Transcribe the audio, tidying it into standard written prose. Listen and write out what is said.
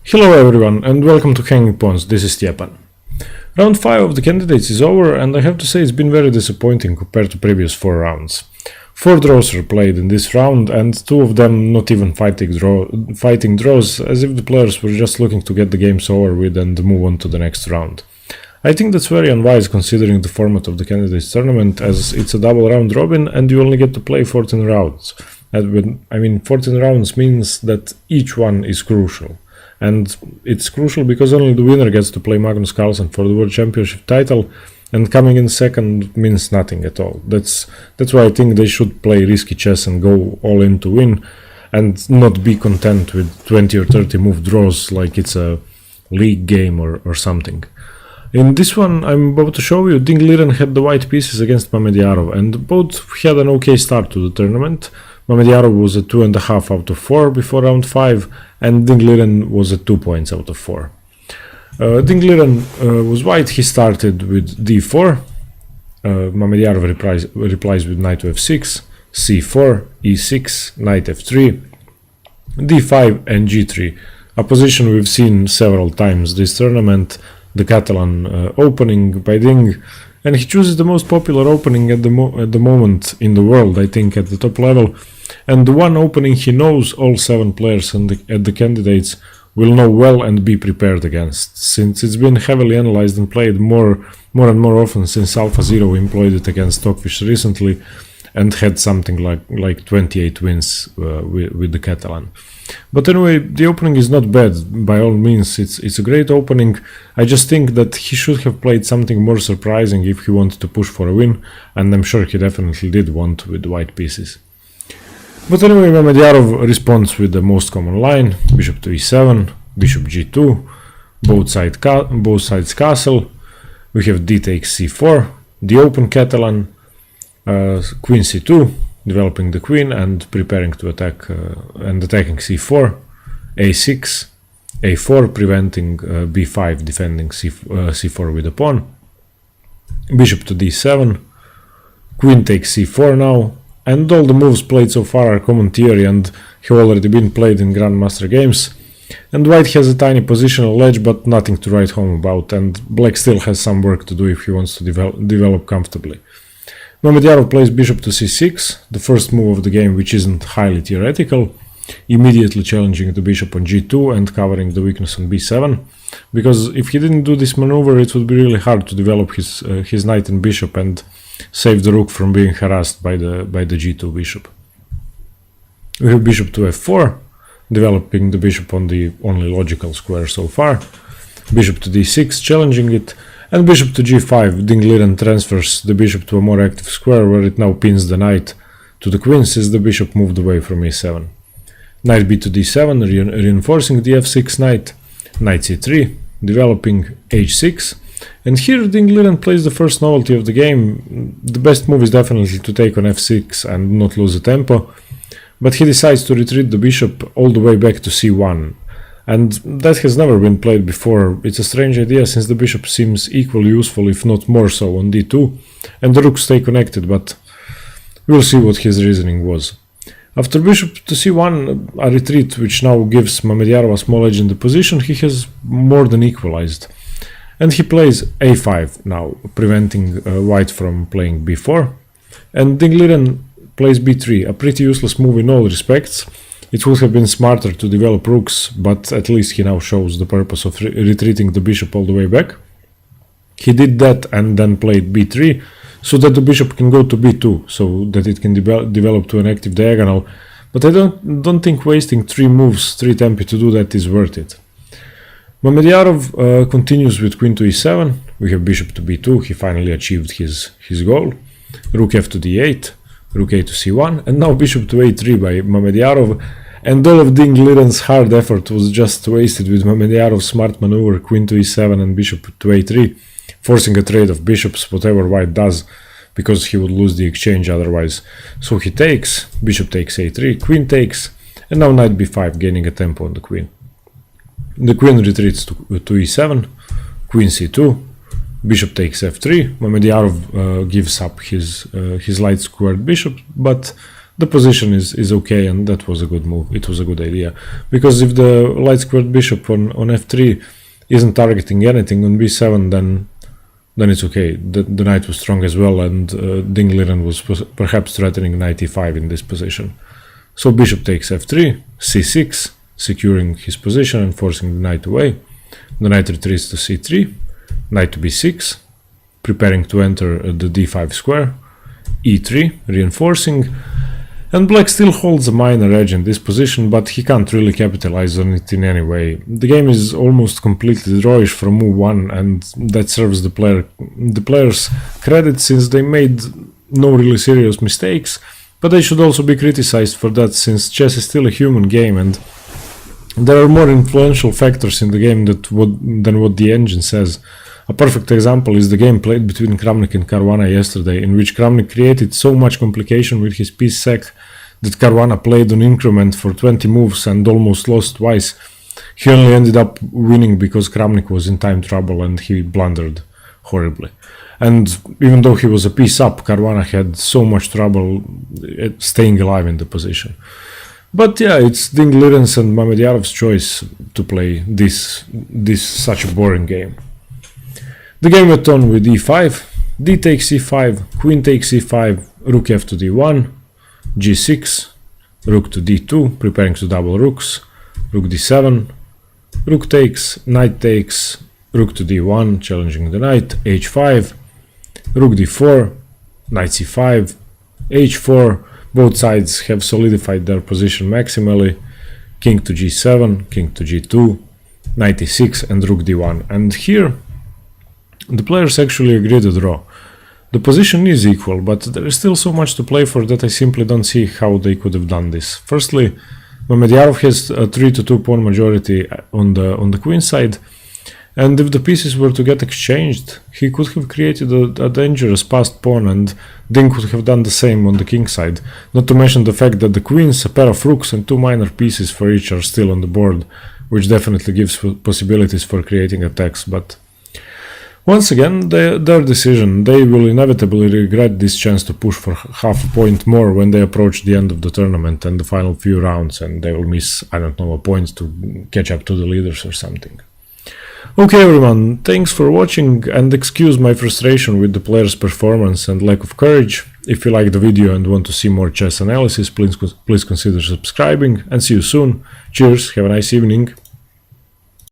Hello everyone and welcome to Hanging Pawns, this is Stjepan. Round 5 of the candidates is over and I have to say it's been very disappointing compared to previous 4 rounds. 4 draws were played in this round and 2 of them not even fighting draws, as if the players were just looking to get the games over with and move on to the next round. I think that's very unwise considering the format of the candidates tournament, as it's a double round robin and you only get to play 14 rounds. 14 rounds means that each one is crucial. And it's crucial because only the winner gets to play Magnus Carlsen for the World Championship title, and coming in second means nothing at all. That's why I think they should play risky chess and go all in to win, and not be content with 20 or 30 move draws like it's a league game or something. In this one I'm about to show you, Liren had the white pieces against Mamedyarov, and both had an okay start to the tournament. Mamedyarov was at 2.5 out of 4 before round 5, and Liren was at 2 points out of 4. Liren was white. He started with d4, Mamedyarov replies with knight to f6, c4, e6, knight f3, d5 and g3, a position we've seen several times this tournament, the Catalan Opening by Ding, and he chooses the most popular opening at the moment in the world, I think, at the top level, and the one opening he knows all 7 players at the candidates will know well and be prepared against, since it's been heavily analyzed and played more and more often since Alpha Zero employed it against Stockfish recently and had something like 28 wins with the Catalan. But anyway, the opening is not bad, by all means, it's a great opening. I just think that he should have played something more surprising if he wanted to push for a win, and I'm sure he definitely did want with the white pieces. But anyway, Mamedyarov responds with the most common line, bishop to e7, bishop g2, both sides castle, we have d takes c4, the open Catalan, queen c2, developing the queen and preparing to attack and attacking c4, a6, a4, preventing b5, defending c4 with a pawn, bishop to d7, queen takes c4 now, and all the moves played so far are common theory and have already been played in Grandmaster games, and white has a tiny positional edge but nothing to write home about, and black still has some work to do if he wants to develop comfortably. Mamedyarov plays bishop to c6, the first move of the game, which isn't highly theoretical, immediately challenging the bishop on g2 and covering the weakness on b7, because if he didn't do this maneuver it would be really hard to develop his knight and bishop and save the rook from being harassed by the g2 bishop. We have bishop to f4, developing the bishop on the only logical square so far, bishop to d6, challenging it, and bishop to g5, Liren transfers the bishop to a more active square where it now pins the knight to the queen since the bishop moved away from e7. Knight b to d7, reinforcing the f6 knight, knight c3, developing h6, and here Liren plays the first novelty of the game. The best move is definitely to take on f6 and not lose the tempo, but he decides to retreat the bishop all the way back to c1. And that has never been played before. It's a strange idea since the bishop seems equally useful if not more so on d2 and the rooks stay connected, but we'll see what his reasoning was. After bishop to c1, a retreat which now gives Mamedyarov a small edge in the position, he has more than equalized. And he plays a5 now, preventing white from playing b4, and Liren plays b3, a pretty useless move in all respects. It would have been smarter to develop rooks, but at least he now shows the purpose of retreating the bishop all the way back. He did that and then played b3, so that the bishop can go to b2, so that it can develop to an active diagonal, but I don't think wasting 3 moves, 3 tempi to do that is worth it. Mamedyarov continues with queen to e7, we have bishop to b2, he finally achieved his goal, rook f to d8, rook a to c1, and now bishop to a3 by Mamedyarov, and all of Liren's hard effort was just wasted with Mamedyarov's smart maneuver, queen to e7 and bishop to a3, forcing a trade of bishops, whatever white does, because he would lose the exchange otherwise. So he takes, bishop takes a3, queen takes, and now knight b5, gaining a tempo on the queen. The queen retreats to e7, queen c2, bishop takes f3, Mamedyarov gives up his light squared bishop, but the position is okay, and that was a good move. It was a good idea, because if the light squared bishop on f3 isn't targeting anything on b7, then it's okay. The knight was strong as well, and Ding Liren was perhaps threatening knight e5 in this position. So bishop takes f3, c6, securing his position and forcing the knight away. The knight retreats to c3, knight to b6, preparing to enter the d5 square, e3, reinforcing, and black still holds a minor edge in this position, but he can't really capitalize on it in any way. The game is almost completely drawish from move 1, and that serves the players credit, since they made no really serious mistakes, but they should also be criticized for that, since chess is still a human game, and there are more influential factors in the game than what the engine says. A perfect example is the game played between Kramnik and Caruana yesterday, in which Kramnik created so much complication with his piece sec that Caruana played on increment for 20 moves and almost lost twice. He only ended up winning because Kramnik was in time trouble and he blundered horribly. And even though he was a piece up, Caruana had so much trouble staying alive in the position. But yeah, it's Ding Liren's and Mamedyarov's choice to play this such a boring game. The game went on with e5, d takes e5, queen takes e5, rook f to d1, g6, rook to d2, preparing to double rooks, rook d7, rook takes, knight takes, rook to d1, challenging the knight, h5, rook d4, knight c5, h4. Both sides have solidified their position maximally, king to g7, king to g2, knight e6, and rook d1. And here the players actually agree to draw. The position is equal, but there is still so much to play for that I simply don't see how they could have done this. Firstly, Mamedyarov has a 3-2 pawn majority on the queen side, and if the pieces were to get exchanged, he could have created a dangerous passed pawn, and Ding could have done the same on the king side. Not to mention the fact that the queens, a pair of rooks, and 2 minor pieces for each are still on the board, which definitely gives possibilities for creating attacks. But once again, their decision. They will inevitably regret this chance to push for half a point more when they approach the end of the tournament and the final few rounds, and they will miss, I don't know, a point to catch up to the leaders or something. Okay everyone, thanks for watching, and excuse my frustration with the players' performance and lack of courage. If you liked the video and want to see more chess analysis, please consider subscribing, and see you soon. Cheers, have a nice evening.